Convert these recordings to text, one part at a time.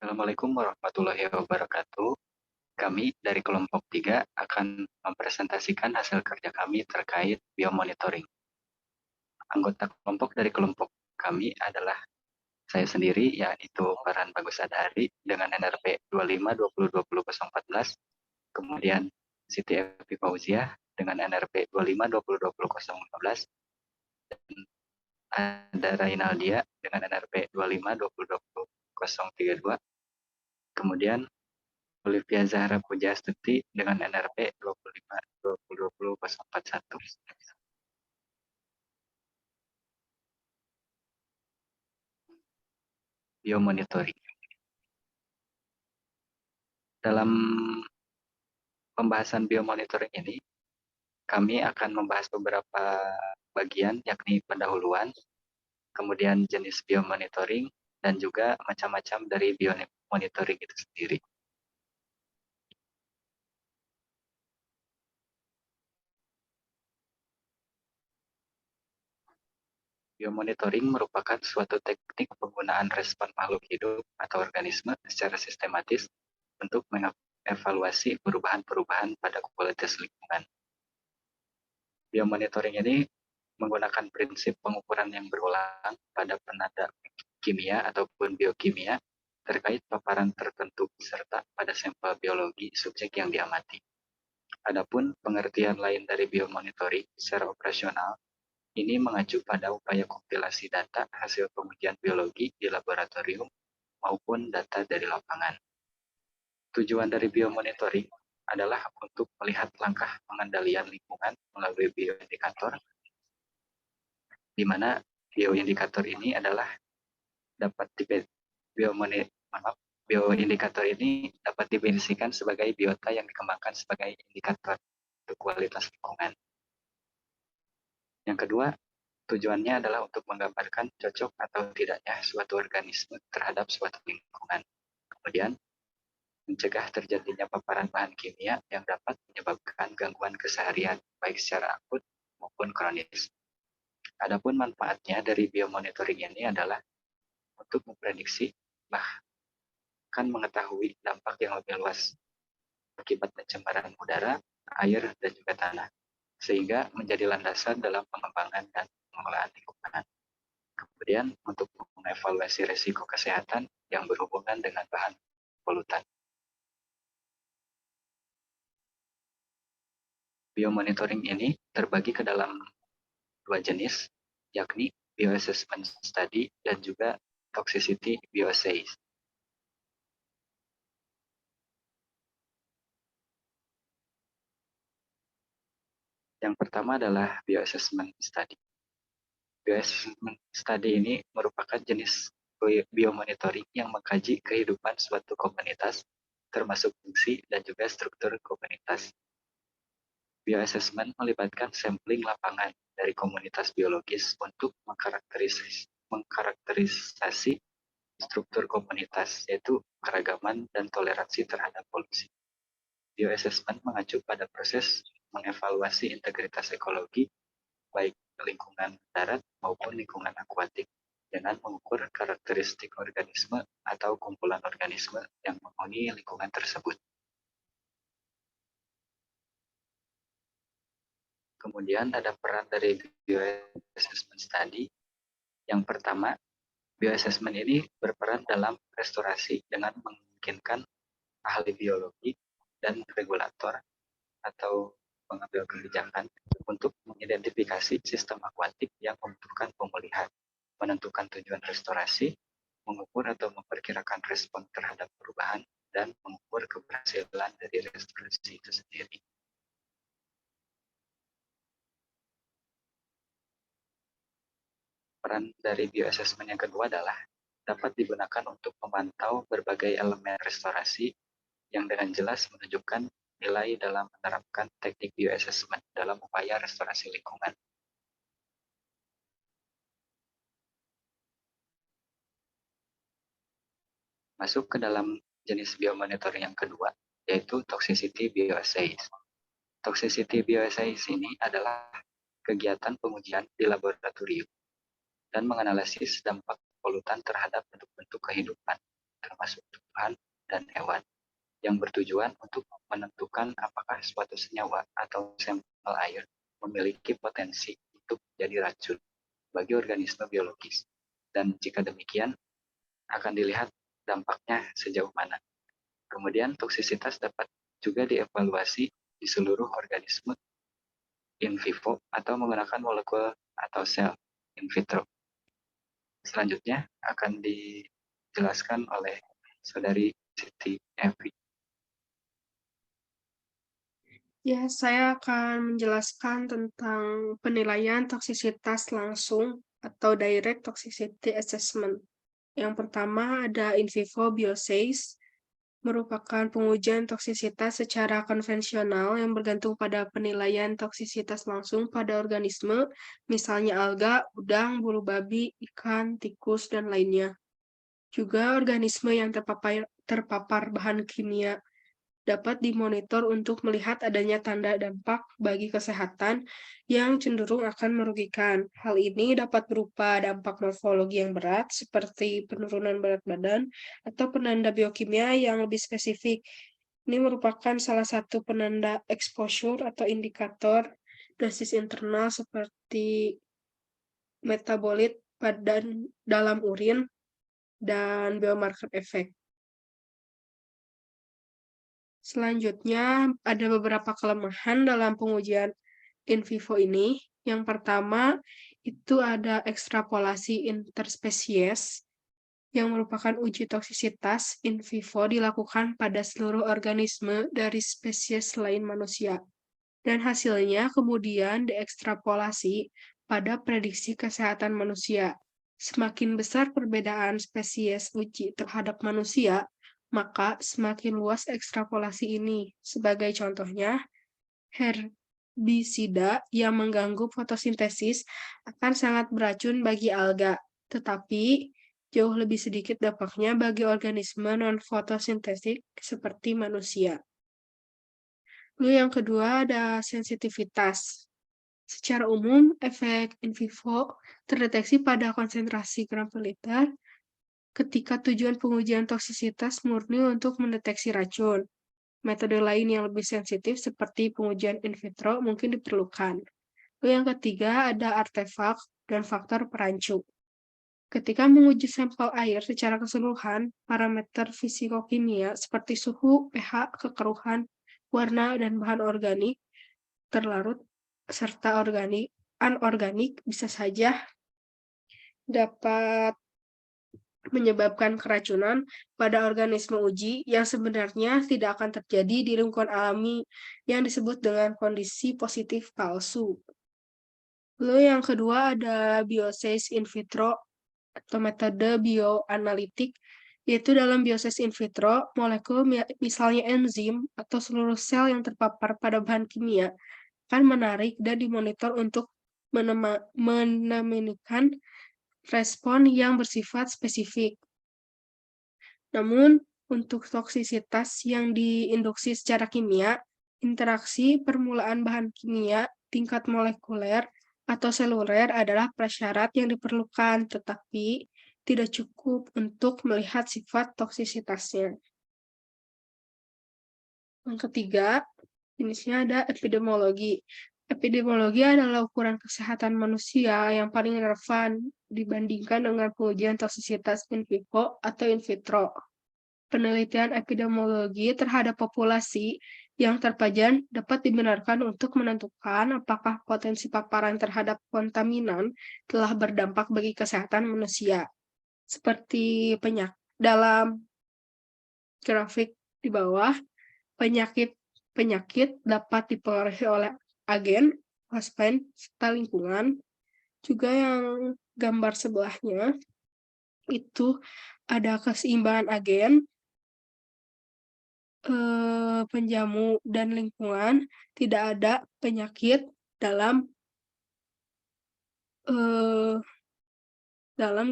Assalamualaikum warahmatullahi wabarakatuh. Kami dari kelompok 3 akan mempresentasikan hasil kerja kami terkait biomonitoring. Anggota kelompok dari kelompok kami adalah saya sendiri, yaitu Farhan Bagus Adhari dengan NRP 25202014, kemudian Siti Evi Fauziah dengan NRP 25202015, dan ada Rainaldia dengan NRP 25202032, kemudian Olivia Zahra Pujastuti dengan NRP 25 2020 041. Biomonitoring. Dalam pembahasan biomonitoring ini, kami akan membahas beberapa bagian, yakni pendahuluan, kemudian jenis biomonitoring, dan juga macam-macam dari biomonitoring itu sendiri. Biomonitoring merupakan suatu teknik penggunaan respon makhluk hidup atau organisme secara sistematis untuk mengevaluasi perubahan-perubahan pada kualitas lingkungan. Biomonitoring ini menggunakan prinsip pengukuran yang berulang pada penanda kimia ataupun biokimia terkait paparan tertentu serta pada sampel biologi subjek yang diamati. Adapun pengertian lain dari biomonitoring secara operasional ini mengacu pada upaya kompilasi data hasil pengujian biologi di laboratorium maupun data dari lapangan. Tujuan dari biomonitoring adalah untuk melihat langkah pengendalian lingkungan melalui bioindikator, di mana bioindikator ini adalah bioindikator ini dapat didefinisikan sebagai biota yang dikembangkan sebagai indikator untuk kualitas lingkungan. Yang kedua, tujuannya adalah untuk menggambarkan cocok atau tidaknya suatu organisme terhadap suatu lingkungan. Kemudian, mencegah terjadinya paparan bahan kimia yang dapat menyebabkan gangguan keseharian, baik secara akut maupun kronis. Adapun manfaatnya dari biomonitoring ini adalah untuk memprediksi bahkan mengetahui dampak yang lebih luas akibat pencemaran udara, air, dan juga tanah, sehingga menjadi landasan dalam pengembangan dan pengelolaan lingkungan. Kemudian untuk mengevaluasi risiko kesehatan yang berhubungan dengan bahan polutan. Biomonitoring ini terbagi ke dalam dua jenis, yakni bioassessment study dan juga toxicity bioassays. Yang pertama adalah bioassessment study. Bioassessment study ini merupakan jenis biomonitoring yang mengkaji kehidupan suatu komunitas, termasuk fungsi dan juga struktur komunitas. Bioassessment melibatkan sampling lapangan dari komunitas biologis untuk mengkarakterisasi struktur komunitas, yaitu keragaman dan toleransi terhadap polusi. Bioassessment mengacu pada proses mengevaluasi integritas ekologi, baik lingkungan darat maupun lingkungan akuatik, dengan mengukur karakteristik organisme atau kumpulan organisme yang menghuni lingkungan tersebut. Kemudian ada peran dari bioassessment study. Yang pertama, bioassessment ini berperan dalam restorasi dengan memungkinkan ahli biologi dan regulator atau pengambil kebijakan untuk mengidentifikasi sistem akuatik yang membutuhkan pemulihan, menentukan tujuan restorasi, mengukur atau memperkirakan respon terhadap perubahan, dan mengukur keberhasilan dari restorasi itu sendiri. Peran dari bioassessment yang kedua adalah dapat digunakan untuk memantau berbagai elemen restorasi yang dengan jelas menunjukkan nilai dalam menerapkan teknik bioassessment dalam upaya restorasi lingkungan. Masuk ke dalam jenis biomonitoring yang kedua, yaitu toxicity bioassays. Toxicity bioassays ini adalah kegiatan pengujian di laboratorium dan menganalisis dampak polutan terhadap bentuk-bentuk kehidupan termasuk tumbuhan dan hewan, yang bertujuan untuk menentukan apakah suatu senyawa atau sampel air memiliki potensi untuk jadi racun bagi organisme biologis. Dan jika demikian, akan dilihat dampaknya sejauh mana. Kemudian toksisitas dapat juga dievaluasi di seluruh organisme in vivo atau menggunakan molekul atau sel in vitro. Selanjutnya akan dijelaskan oleh Saudari Siti Evi. Ya, saya akan menjelaskan tentang penilaian toksisitas langsung atau direct toxicity assessment. Yang pertama ada in vivo bioassays, merupakan pengujian toksisitas secara konvensional yang bergantung pada penilaian toksisitas langsung pada organisme, misalnya alga, udang, bulu babi, ikan, tikus, dan lainnya. Juga organisme yang terpapar bahan kimia dapat dimonitor untuk melihat adanya tanda dampak bagi kesehatan yang cenderung akan merugikan. Hal ini dapat berupa dampak morfologi yang berat, seperti penurunan berat badan, atau penanda biokimia yang lebih spesifik. Ini merupakan salah satu penanda exposure atau indikator dosis internal seperti metabolit badan dalam urin dan biomarker efek. Selanjutnya, ada beberapa kelemahan dalam pengujian in vivo ini. Yang pertama, itu ada ekstrapolasi interspesies, yang merupakan uji toksisitas in vivo dilakukan pada seluruh organisme dari spesies selain manusia. Dan hasilnya kemudian diekstrapolasi pada prediksi kesehatan manusia. Semakin besar perbedaan spesies uji terhadap manusia, maka semakin luas ekstrapolasi ini. Sebagai contohnya, herbisida yang mengganggu fotosintesis akan sangat beracun bagi alga, tetapi jauh lebih sedikit dampaknya bagi organisme non-fotosintetik seperti manusia. Lalu yang kedua ada sensitivitas. Secara umum, efek in vivo terdeteksi pada konsentrasi gram per liter ketika tujuan pengujian toksisitas murni untuk mendeteksi racun. Metode lain yang lebih sensitif seperti pengujian in vitro mungkin diperlukan. Lalu yang ketiga ada artefak dan faktor perancu. Ketika menguji sampel air secara keseluruhan, parameter fisikokimia seperti suhu, pH, kekeruhan, warna, dan bahan organik terlarut serta anorganik bisa saja dapat menyebabkan keracunan pada organisme uji yang sebenarnya tidak akan terjadi di lingkungan alami yang disebut dengan kondisi positif palsu. Lalu yang kedua ada bioassays in vitro atau metode bioanalitik, yaitu dalam bioassays in vitro, molekul misalnya enzim atau seluruh sel yang terpapar pada bahan kimia akan menarik dan dimonitor untuk menemukan respon yang bersifat spesifik. Namun, untuk toksisitas yang diinduksi secara kimia, interaksi permulaan bahan kimia tingkat molekuler atau seluler adalah prasyarat yang diperlukan, tetapi tidak cukup untuk melihat sifat toksisitasnya. Yang ketiga, jenisnya ada epidemiologi. Epidemiologi adalah ukuran kesehatan manusia yang paling relevan dibandingkan dengan pengujian toksisitas in vivo atau in vitro. Penelitian epidemiologi terhadap populasi yang terpajan dapat dibenarkan untuk menentukan apakah potensi paparan terhadap kontaminan telah berdampak bagi kesehatan manusia. Seperti dalam grafik di bawah, penyakit dapat dipengaruhi oleh agen, hospend, serta lingkungan. Juga yang gambar sebelahnya, itu ada keseimbangan agen, penjamu, dan lingkungan. Tidak ada penyakit dalam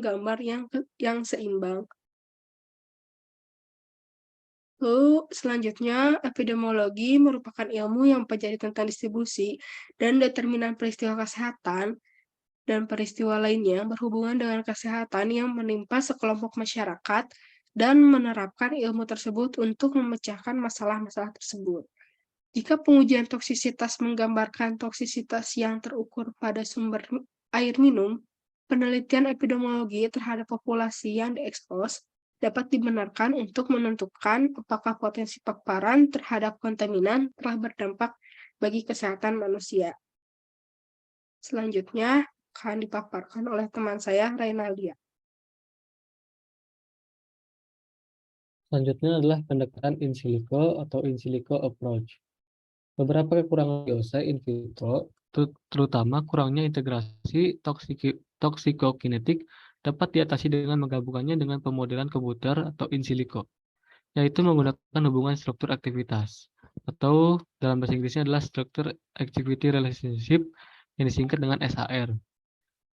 gambar yang seimbang. Lalu selanjutnya, epidemiologi merupakan ilmu yang mempelajari tentang distribusi dan determinan peristiwa kesehatan dan peristiwa lainnya berhubungan dengan kesehatan yang menimpa sekelompok masyarakat dan menerapkan ilmu tersebut untuk memecahkan masalah-masalah tersebut. Jika pengujian toksisitas menggambarkan toksisitas yang terukur pada sumber air minum, penelitian epidemiologi terhadap populasi yang diekspos dapat dibenarkan untuk menentukan apakah potensi paparan terhadap kontaminan telah berdampak bagi kesehatan manusia. Selanjutnya akan dipaparkan oleh teman saya, Reynaldia. Selanjutnya adalah pendekatan in silico atau in silico approach. Beberapa kekurangan biosay in vitro, terutama kurangnya integrasi toksikokinetik, dapat diatasi dengan menggabungkannya dengan pemodelan komputer atau in silico, yaitu menggunakan hubungan struktur aktivitas, atau dalam bahasa Inggrisnya adalah Structure Activity Relationship yang disingkat dengan SAR.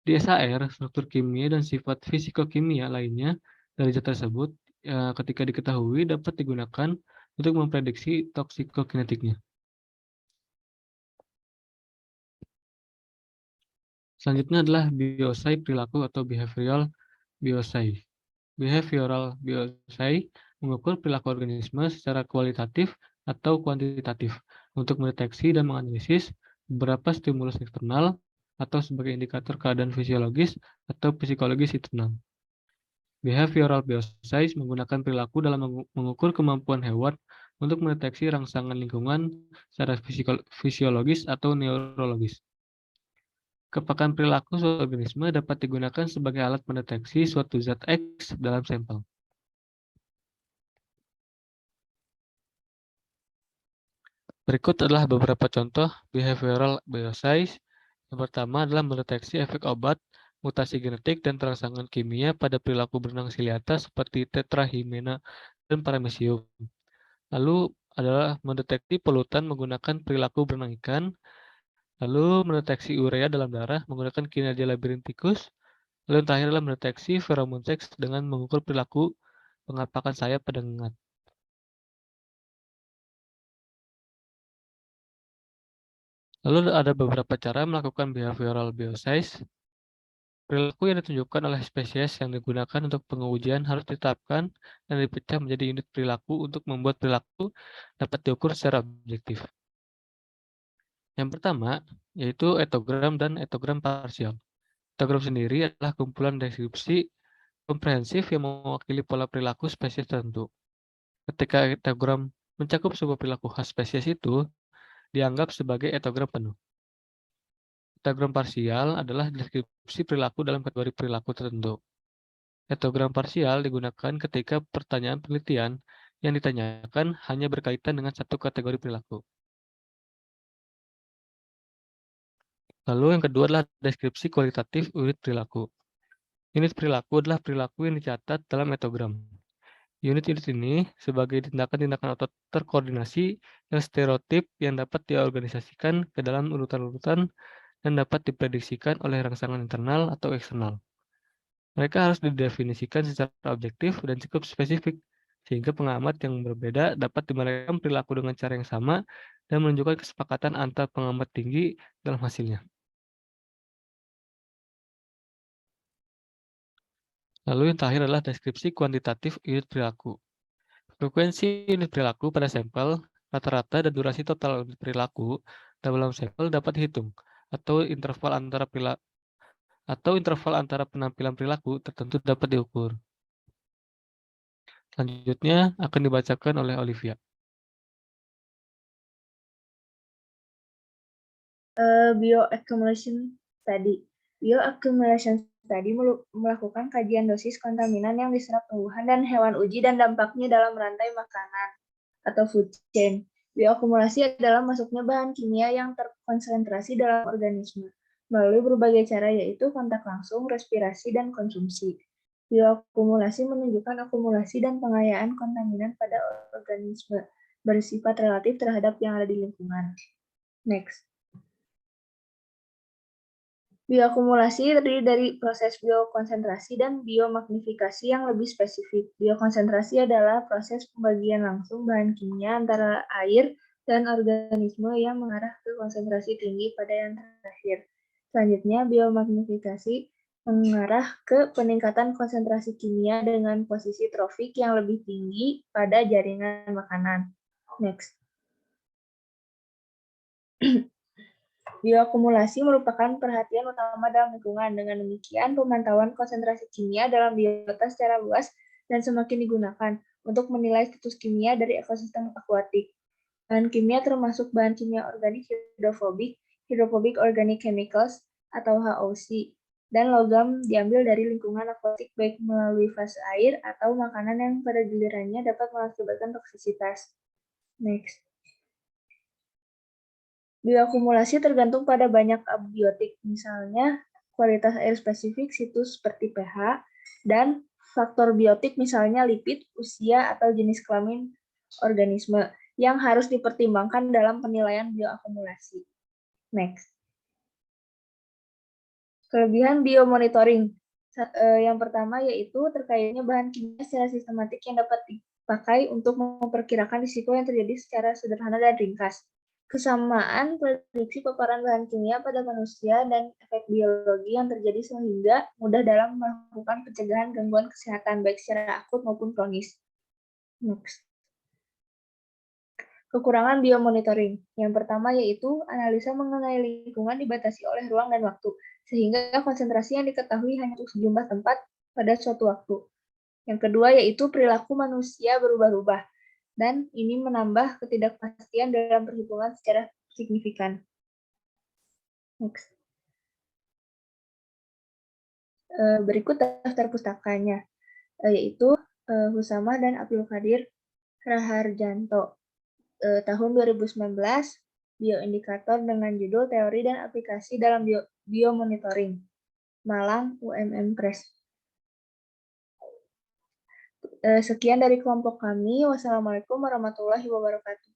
Di SAR, struktur kimia dan sifat fisikokimia lainnya dari zat tersebut ketika diketahui dapat digunakan untuk memprediksi toksikokinetiknya. Selanjutnya adalah biosay perilaku atau behavioral biosay. Behavioral biosay mengukur perilaku organisme secara kualitatif atau kuantitatif untuk mendeteksi dan menganalisis beberapa stimulus eksternal atau sebagai indikator keadaan fisiologis atau psikologis internal. Behavioral bioscience menggunakan perilaku dalam mengukur kemampuan hewan untuk mendeteksi rangsangan lingkungan secara fisiologis atau neurologis. Kepekaan perilaku suatu organisme dapat digunakan sebagai alat mendeteksi suatu zat X dalam sampel. Berikut adalah beberapa contoh behavioral bioscience. Yang pertama adalah mendeteksi efek obat, mutasi genetik, dan rangsangan kimia pada perilaku benang siliata seperti tetrahymena dan paramecium. Lalu adalah mendeteksi polutan menggunakan perilaku berenang ikan. Lalu mendeteksi urea dalam darah menggunakan kinerja labirintikus. Lalu yang terakhir adalah mendeteksi feromon seks dengan mengukur perilaku pengapakan sayap pada ngengat. Lalu ada beberapa cara melakukan behavioral bioscience. Perilaku yang ditunjukkan oleh spesies yang digunakan untuk pengujian harus ditetapkan dan dipecah menjadi unit perilaku untuk membuat perilaku dapat diukur secara objektif. Yang pertama, yaitu etogram dan etogram parsial. Etogram sendiri adalah kumpulan deskripsi komprehensif yang mewakili pola perilaku spesies tertentu. Ketika etogram mencakup sebuah perilaku khas spesies itu, dianggap sebagai etogram penuh. Etogram parsial adalah deskripsi perilaku dalam kategori perilaku tertentu. Etogram parsial digunakan ketika pertanyaan penelitian yang ditanyakan hanya berkaitan dengan satu kategori perilaku. Lalu yang kedua adalah deskripsi kualitatif unit perilaku. Unit perilaku adalah perilaku yang dicatat dalam etogram. Unit-unit ini sebagai tindakan-tindakan otot terkoordinasi yang stereotip yang dapat diorganisasikan ke dalam urutan-urutan dan dapat diprediksikan oleh rangsangan internal atau eksternal. Mereka harus didefinisikan secara objektif dan cukup spesifik, sehingga pengamat yang berbeda dapat dimereka perilaku dengan cara yang sama dan menunjukkan kesepakatan antar pengamat tinggi dalam hasilnya. Lalu yang terakhir adalah deskripsi kuantitatif unit perilaku. Frekuensi unit perilaku pada sampel, rata-rata dan durasi total unit perilaku dalam sampel dapat dihitung, atau interval antara penampilan perilaku tertentu dapat diukur. Selanjutnya akan dibacakan oleh Olivia. Bioaccumulation study. Bioaccumulation study melakukan kajian dosis kontaminan yang diserap tumbuhan dan hewan uji dan dampaknya dalam rantai makanan atau food chain. Bioakumulasi adalah masuknya bahan kimia yang terkonsentrasi dalam organisme melalui berbagai cara, yaitu kontak langsung, respirasi, dan konsumsi. Bioakumulasi menunjukkan akumulasi dan pengayaan kontaminan pada organisme bersifat relatif terhadap yang ada di lingkungan. Next. Bioakumulasi terdiri dari proses biokonsentrasi dan biomagnifikasi yang lebih spesifik. Biokonsentrasi adalah proses pembagian langsung bahan kimia antara air dan organisme yang mengarah ke konsentrasi tinggi pada yang terakhir. Selanjutnya, biomagnifikasi mengarah ke peningkatan konsentrasi kimia dengan posisi trofik yang lebih tinggi pada jaringan makanan. Next. Bioakumulasi merupakan perhatian utama dalam lingkungan. Dengan demikian, pemantauan konsentrasi kimia dalam biota secara luas dan semakin digunakan untuk menilai status kimia dari ekosistem akuatik. Bahan kimia termasuk bahan kimia organik hydrophobic organic chemicals atau HOC, dan logam diambil dari lingkungan akuatik baik melalui fase air atau makanan yang pada gilirannya dapat mengakibatkan toksisitas. Next. Bioakumulasi tergantung pada banyak abiotik, misalnya kualitas air spesifik, situs seperti pH, dan faktor biotik misalnya lipid, usia, atau jenis kelamin organisme yang harus dipertimbangkan dalam penilaian bioakumulasi. Next. Kelebihan biomonitoring. Yang pertama yaitu terkaitnya bahan kimia secara sistematik yang dapat dipakai untuk memperkirakan risiko yang terjadi secara sederhana dan ringkas. Kesamaan prediksi paparan bahan kimia pada manusia dan efek biologi yang terjadi sehingga mudah dalam melakukan pencegahan gangguan kesehatan baik secara akut maupun kronis. Next. Kekurangan biomonitoring. Yang pertama yaitu analisa mengenai lingkungan dibatasi oleh ruang dan waktu, sehingga konsentrasi yang diketahui hanya untuk sejumlah tempat pada suatu waktu. Yang kedua yaitu perilaku manusia berubah-ubah, dan ini menambah ketidakpastian dalam perhitungan secara signifikan. Next. Berikut daftar pustakanya, yaitu Husama dan Abdul Qadir Raharjanto. Tahun 2019, bioindikator dengan judul Teori dan Aplikasi dalam Biomonitoring, Malang, UMM Press. Sekian dari kelompok kami. Wassalamualaikum warahmatullahi wabarakatuh.